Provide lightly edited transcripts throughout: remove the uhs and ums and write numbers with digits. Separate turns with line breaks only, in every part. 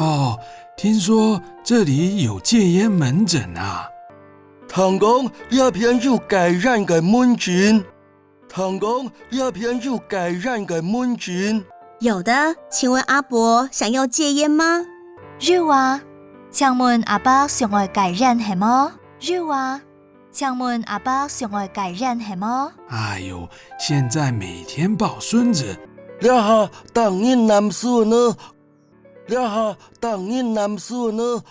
哦，听说这里有戒烟门诊啊。
听講呢片要感染嘅門診，聽講呢片要感染嘅門診。
有的，請問阿伯想要戒煙嗎？
有啊，請問阿伯想要感染係麼？有啊，請問阿伯想要感染係麼？
哎呦，現在每天抱孫子，
呀哈，當年男孫呢？呀哈，當年男孫呢？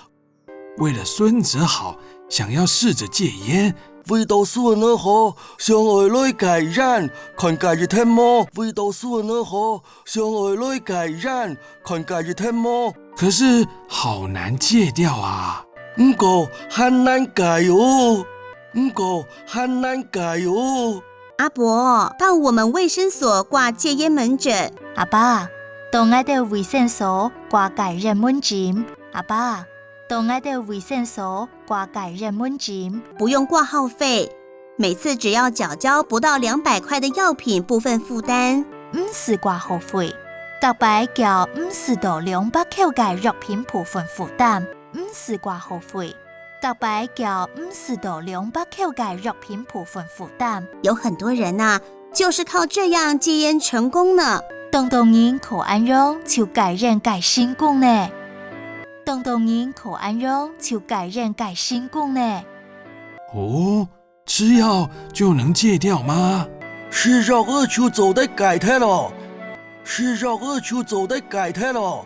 為了孫子好，想要試着戒煙。
為到孫呢好，想愛來感染，看家己聽麼？為到孫呢好，想愛來感染，看家己聽麼？
可是好難戒掉啊。
唔過很難戒哦，唔過很難戒哦。
阿伯，到我們衛生所掛戒煙門診。
阿爸，到我哋衛生所掛感染門診。阿爸，到我哋衛生所掛感染門診。
不用掛號費，每次只要繳交不到200塊的藥品部分負擔。
唔是掛號費，特別繳50到200塊嘅藥品部分負擔。唔是掛號費，特別繳50到200塊嘅藥品部分負擔。
有很多人啊，就是靠這樣戒煙成功呢。
當然可安容就感染改成功呢。當然可安容就感染改成功呢。
哦，吃藥就能戒掉嗎？
吃藥二就走得改態了，吃藥二就走得改態了。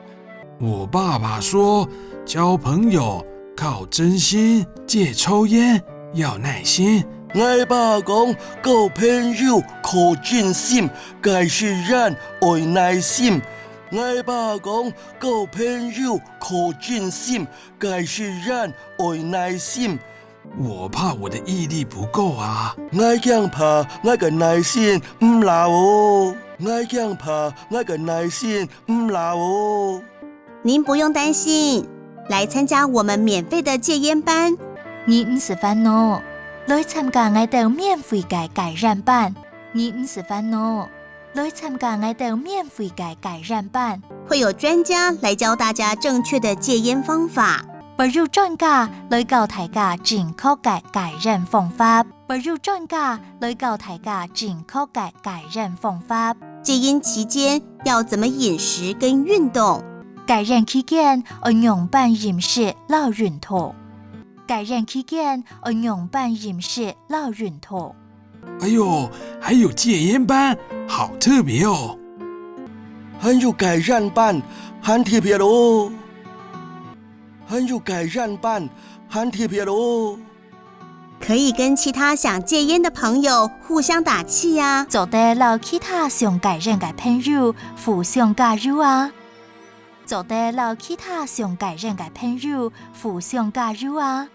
我爸爸說，交朋友靠真心，戒抽煙要耐心。
我爸講，交朋友靠真心，戒是人愛耐心。我爸講，交朋友靠真心，戒是人愛耐心。
我怕我的毅力不夠啊。
我驚怕我嘅耐心唔夠哦，我驚怕我嘅耐心唔夠哦。
您不用擔心，來參加我們免費的戒煙班。
你唔使煩惱，來參加我哋免費嘅感染班。你唔使煩惱，來參加我哋免費嘅感染班。
會有專家來教大家正確的戒煙方法。
不如專家來教大家正確嘅感染方法。不如專家來教大家正確嘅感染方法。
戒煙期間要怎麼飲食跟運動？
感染期間要用飯飲食老運動。感染期間要用飯飲食老運動。
哎呦，還有戒煙班，好特別哦。
還有感染班，很特別咯。還有感染班，很特別咯。
可以跟其他想戒煙的朋友互相打氣啊，
做得老其他想感染嘅朋友互相加入啊。做得老其他想感染嘅朋友互相加入啊。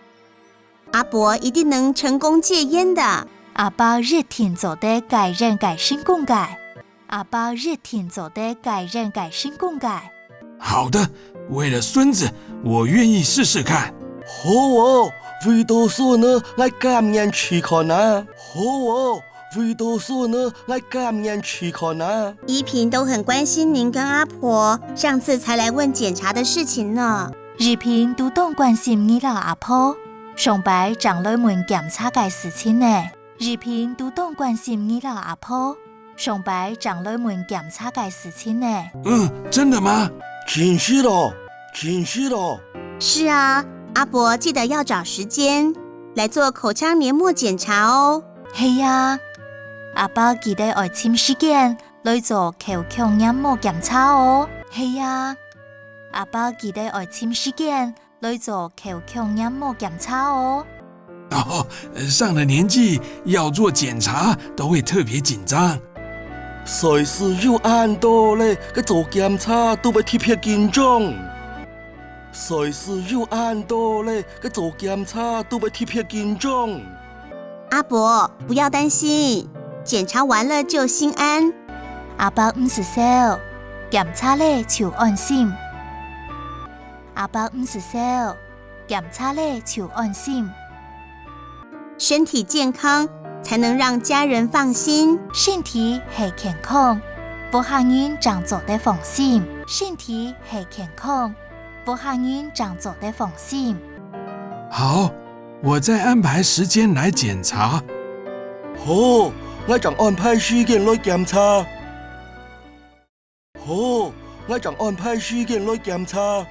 阿伯一定能成功戒煙的。
阿伯一定做得感染嘅成功嘅。阿伯一定做得感染嘅成功嘅。
好的，為了孫子，我願意試試看。
好哦，為到孫呢來感染吃看啊。好哦，為到孫呢來感染吃看啊。
依萍都很關心您跟阿婆，上次才來問檢查的事情呢。
依萍都當關心你老阿婆，上擺長來問檢查嘅事情呢。依萍都當關心你老阿婆，上擺長來問檢查嘅事情呢。
真的嗎？
真是咯，真是咯。
是啊，阿伯記得要找時間來做口腔黏膜檢查哦。
係啊，阿伯記得要請時間來做口腔黏膜檢查哦。係啊，阿伯記得要請時間來做口腔黏膜檢查哦。
哦，上了年紀要做檢查都會特別緊張。
隨時有按到咧，去做檢查都會特別緊張。隨時有按到咧，去做檢查都會特別緊張。
阿伯不要擔心，檢查完了就心安。
阿伯唔是笑，檢查咧就安心。阿伯唔是笑，檢查咧就安心。
身體健康才能讓家人放心。
身體係健康，不限人長做得放心。身體係健康，福客人才做得放心。
好，我再安排时间来检查。
好，我就安排时間來檢查。好，我就安排時間來檢查。